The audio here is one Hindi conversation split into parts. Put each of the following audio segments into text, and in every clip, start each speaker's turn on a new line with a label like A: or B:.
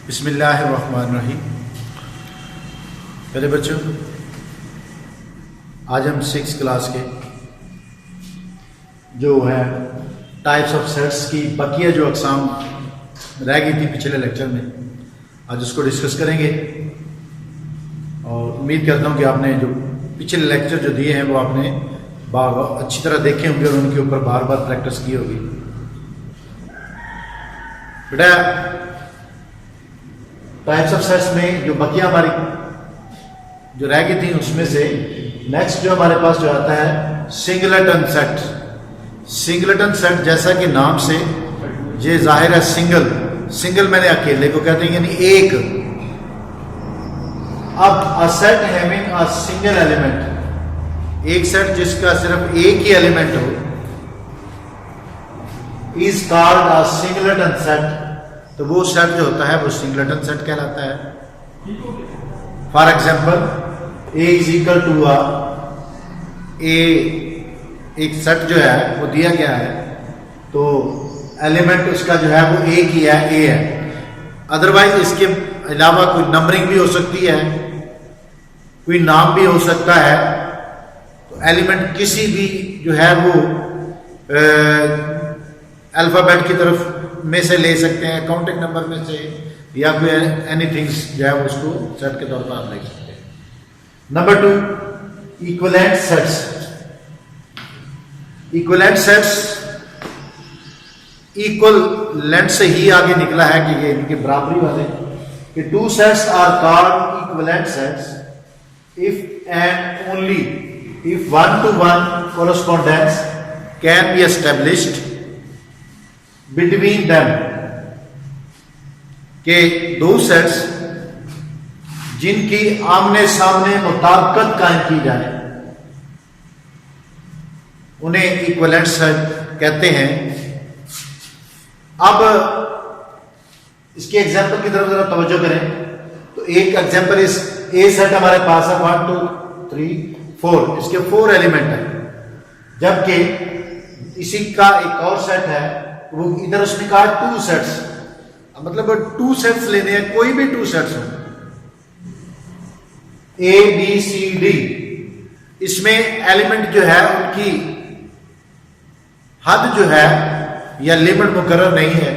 A: बिस्मिल्लाहिर्रहमानिर्रहीम। मेरे बच्चों, आज हम 6 क्लास के जो है टाइप्स ऑफ सेट्स की बकिया जो अक़साम रह गई थी पिछले लेक्चर में, आज उसको डिस्कस करेंगे। और उम्मीद करता हूँ कि आपने जो पिछले लेक्चर जो दिए हैं वो आपने अच्छी तरह देखे होंगे और उनके ऊपर बार बार प्रैक्टिस की होगी। बेटा, टाइप्स ऑफ सेट्स में जो बकिया हमारी जो रह गई थी उसमें से नेक्स्ट जो हमारे पास जो आता है सिंगलेटन सेट। सिंगलेटन सेट जैसा कि नाम से ये जाहिर है सिंगल मैंने अकेले को कहते हैं, यानी एक। अब a set having a single element, एक सेट जिसका सिर्फ एक ही एलिमेंट हो, is called a singleton set. तो वो सेट जो होता है वो सिंगलेटन सेट कहलाता है। For example, A is equal to A, एक सेट जो है वो दिया गया है तो एलिमेंट उसका जो है वो एक ही है, ए है। अदरवाइज इसके अलावा कोई नंबरिंग भी हो सकती है, कोई नाम भी हो सकता है। तो एलिमेंट किसी भी जो है वो अल्फाबेट की तरफ में से ले सकते हैं, काउंटिंग नंबर में से, या कोई एनीथिंग जो है उसको सेट के तौर पर आप ले सकते हैं। Number 2, equivalent sets. Equivalent sets equal length से ही आगे निकला है कि ये इनके बराबरी वाले, कि 2 sets are called equivalent sets if and only if 1-to-1 correspondence can be established between them। के दो सेट्स जिनकी आमने सामने मुताबिकत कायम की जाए उन्हें इक्विवेलेंट सेट कहते हैं। अब इसके एग्जांपल की तरफ जरा तवज्जो करें तो एक एग्जांपल इस ए सेट हमारे पास है 1 2 3 4, इसके 4 एलिमेंट है, जबकि इसी का एक और सेट है वो इधर उसने कहा 2 सेट्स। मतलब 2 सेट्स लेने हैं, कोई भी 2 सेट्स हो, ए बी सी डी, इसमें एलिमेंट जो है उनकी हद जो है या लिमिट मुकर्रर नहीं है।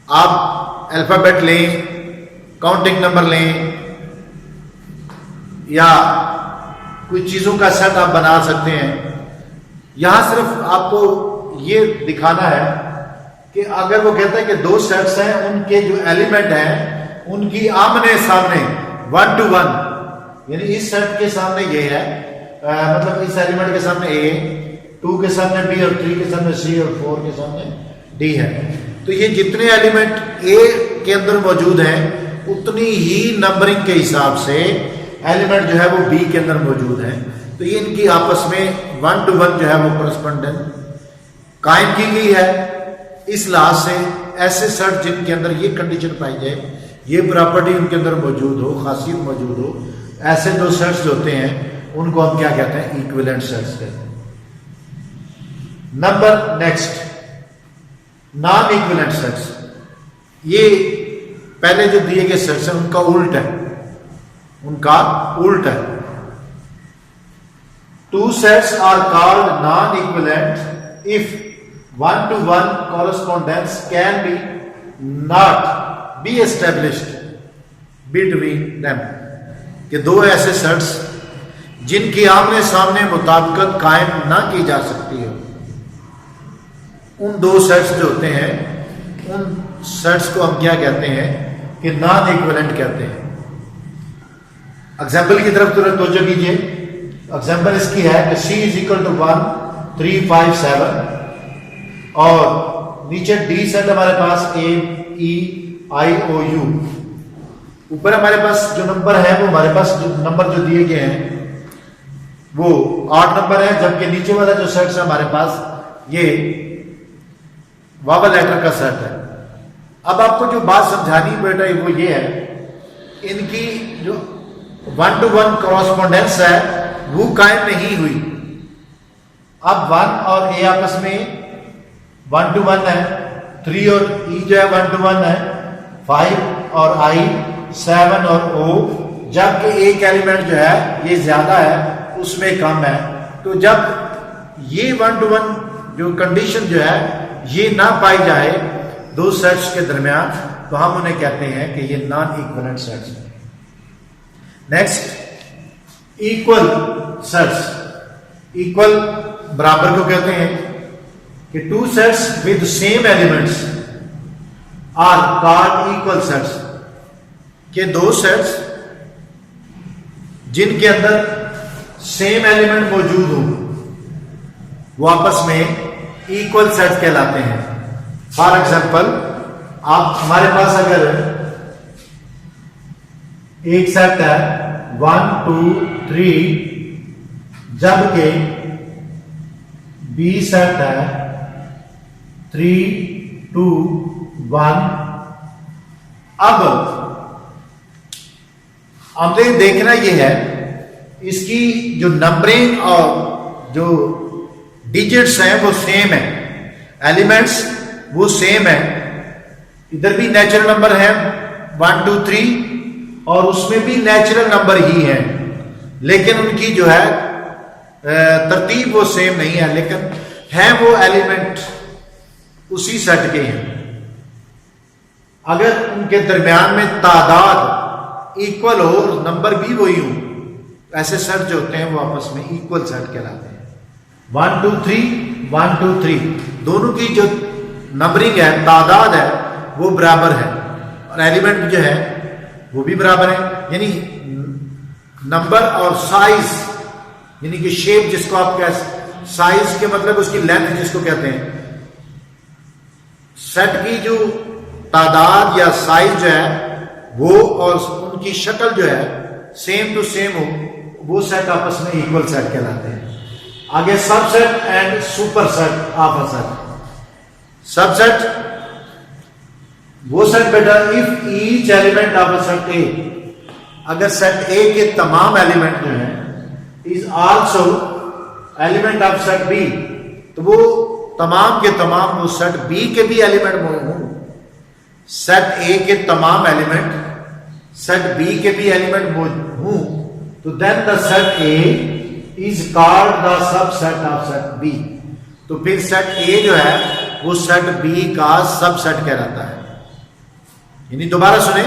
A: आप अल्फाबेट लें, काउंटिंग नंबर लें, या कोई चीजों का सेट आप बना सकते हैं। यहां सिर्फ आपको ये दिखाना है कि अगर वो कहता है कि 2 सेट्स हैं, उनके जो एलिमेंट हैं उनकी आमने सामने 1-to-1, यानी इस सेट के सामने ये है, मतलब इस एलिमेंट के सामने ए, 2 के सामने बी और 3 के सामने सी और 4 के सामने डी है। तो ये जितने एलिमेंट ए के अंदर मौजूद हैं उतनी ही नंबरिंग के हिसाब से एलिमेंट जो है वो बी के अंदर मौजूद है। तो ये इनकी आपस में 1-to-1 जो है वो करस्पॉन्डेंस कायम की गई है। इस लिहाज से ऐसे सेट जिनके अंदर ये कंडीशन पाई जाए, ये प्रॉपर्टी उनके अंदर मौजूद हो, खासियत मौजूद हो, ऐसे 2 सेट्स जो होते हैं उनको हम क्या कहते हैं? इक्विवेलेंट सेट्स कहते हैं। Number next, non equivalent sets. ये पहले जो दिए गए सेट्स हैं उनका उल्ट है, उनका उल्ट है। 2 sets are called non-equivalent if 1-to-1 correspondence can be not be established between them। कि 2 ऐसे सेट्स जिनकी आमने सामने मुताबिकत कायम ना की जा सकती हो, उन 2 सेट्स जो होते हैं उन सेट्स को हम क्या कहते हैं? कि नॉन इक्विवेलेंट कहते हैं। एग्जाम्पल की तरफ तुरंत तवज्जो कीजिए। एग्जाम्पल इसकी है कि C इज इक्वल टू 1 3 5 7, और नीचे डी सेट हमारे पास A E I O U। ऊपर हमारे पास जो नंबर है वो हमारे पास जो नंबर जो दिए गए हैं वो 8 नंबर है, जबकि नीचे वाला जो सेट है हमारे पास ये वावल लेटर का सेट है। अब आपको जो बात समझानी बेटा वो ये है, इनकी जो 1-to-1 कॉरस्पॉन्डेंस है वो कायम नहीं हुई। अब 1 और ए आपस में 1-to-1 है, 3 और ई जो है 1-to-1 है, 5 और I, 7 और O, जबकि एक एलिमेंट जो है ये ज्यादा है उसमें कम है। तो जब ये 1 to 1 जो कंडीशन जो है ये ना पाई जाए दो सेट्स के दरमियान, तो हम उन्हें कहते हैं कि ये नॉन इक्विवेलेंट सेट्स हैं। Next, equal sets. इक्वल बराबर को कहते हैं कि two sets with same elements are called equal sets, के दो सेट्स जिनके अंदर सेम एलिमेंट मौजूद हो वो आपस में इक्वल सेट कहलाते हैं। फॉर एग्जाम्पल, आप हमारे पास अगर एक सेट है 1 2 3, जबकि बी सेट है 3 2 1, अब हमें देखना यह है इसकी जो नंबरिंग और जो डिजिट्स हैं वो सेम है, एलिमेंट्स वो सेम है। इधर भी नेचुरल नंबर है 1 2 3 और उसमें भी नेचुरल नंबर ही है, लेकिन उनकी जो है तरतीब वो सेम नहीं है, लेकिन है वो एलिमेंट उसी सेट के हैं। अगर उनके दरमियान में तादाद इक्वल हो, नंबर भी वही हो, ऐसे सेट जो होते हैं वो आपस में इक्वल सेट कहलाते हैं। 1 2 3 1 2 3 दोनों की जो नंबरिंग है, तादाद है, वो बराबर है और एलिमेंट जो है वो भी बराबर है। यानी नंबर और साइज, यानी कि शेप जिसको आप कह, साइज के मतलब उसकी लेंथ जिसको कहते हैं, सेट की जो तादाद या साइज जो है वो और उनकी शक्ल जो है सेम टू सेम हो, वो सेट आपस में इक्वल सेट कहलाते हैं। आगे subset and superset of a set. Subset वो सेट बेटा if each element of a set A, अगर सेट ए के तमाम एलिमेंट जो है is also element of set B, तो वो तमाम के तमाम वो सेट बी के भी एलिमेंट हो। सेट ए के तमाम एलिमेंट सेट बी के भी एलिमेंट हूं, तो then the set A is called the subset of set B. तो फिर सेट ए जो है वो सेट बी का सबसेट कहलाता है। यानी दोबारा सुने,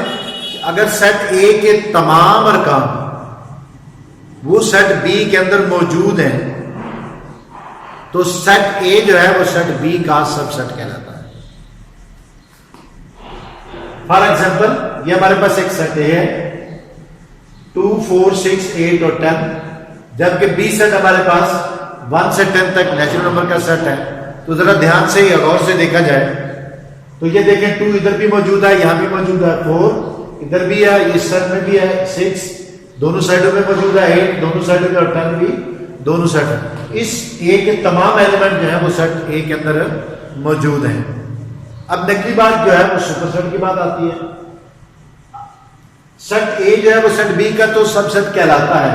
A: अगर सेट ए के तमाम अरकान वो सेट बी के अंदर मौजूद हैं, तो सेट ए जो है वो सेट बी का सबसेट कहलाता है। फॉर एग्जाम्पल, ये हमारे पास एक सेट ए है 2 4 6 8 और 10, जबकि बी सेट हमारे पास 1 से 10 तक नेचुरल नंबर का सेट है। तो जरा ध्यान से या गौर से देखा जाए तो ये देखें 2 इधर भी मौजूद है, यहां भी मौजूद है, 4 इधर भी है, इस सेट में भी है, 6 दोनों साइडों में मौजूद है, 8 दोनों साइडों में और 10 भी दोनों साइड में। इस ए के तमाम एलिमेंट जो है वो सेट ए के अंदर मौजूद है। अब नकली बात जो है वो सुपरसेट की बात आती है। सेट ए जो है वो सेट बी का तो सबसेट कहलाता है।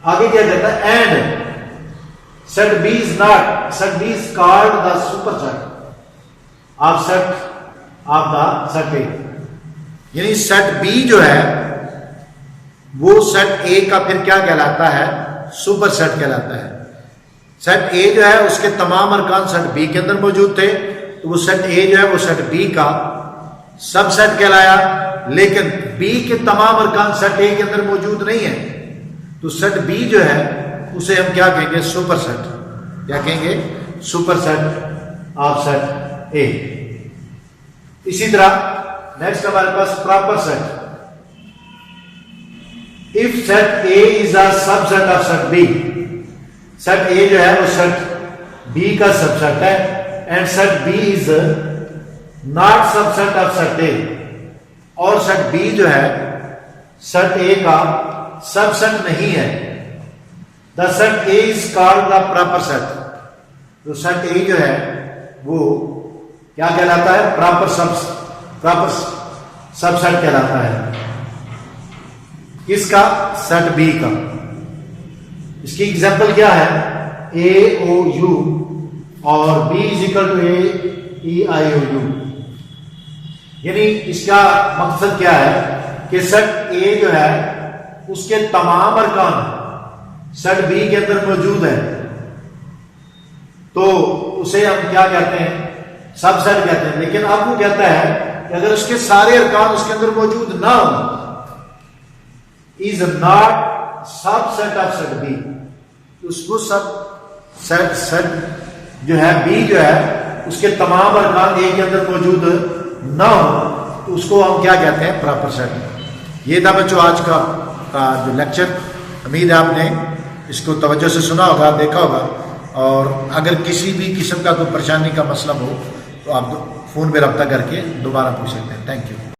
A: आगे क्या कहता है, and set B is not, set B is called the superset of set of the set A. यानी सेट बी जो है वो सेट ए का फिर क्या कहलाता है, सुपरसेट कहलाता है। सेट ए जो है उसके तमाम अरकान सेट बी के अंदर मौजूद थे, तो वो सेट ए जो है वो सेट बी का सबसेट कहलाया। लेकिन बी के तमाम अरकान सेट ए के अंदर मौजूद नहीं है, तो सेट बी जो है उसे हम क्या कहेंगे, सुपरसेट। क्या कहेंगे, सुपरसेट ऑफ सेट ए। इसी तरह नेक्स्ट हमारे पास proper set. If set A is a subset of set B, set A जो है वो सेट बी का सबसेट है, and set B is not subset of set A, और सेट बी जो है सेट ए का सबसेट नहीं है। The set A is called the proper set. तो सेट ए जो है वो क्या कहलाता है, प्रॉपर सबसेट कहलाता है। किसका, सेट बी का। इसकी एग्जांपल क्या है, ए ओ यू और B is equal to A E I O U. यानी इसका मकसद क्या है कि सेट ए जो है उसके तमाम अरकान सेट बी के अंदर मौजूद है, तो उसे हम क्या कहते हैं, सबसेट कहते हैं। लेकिन अब वो कहता है कि अगर उसके सारे अरकान उसके अंदर मौजूद ना हो, is not subset of set B, उसको सब सेट जो है बी जो है उसके तमाम अरकान ए के अंदर मौजूद ना हो, तो उसको हम क्या कहते हैं, प्रॉपर सेट। ये था बच्चों आज का जो लेक्चर। उम्मीद है आपने इसको तवज्जो से सुना होगा, देखा होगा, और अगर किसी भी किस्म का कोई परेशानी का मसला हो तो आप फ़ोन पे रब्ता करके दोबारा पूछ सकते हैं। Thank you.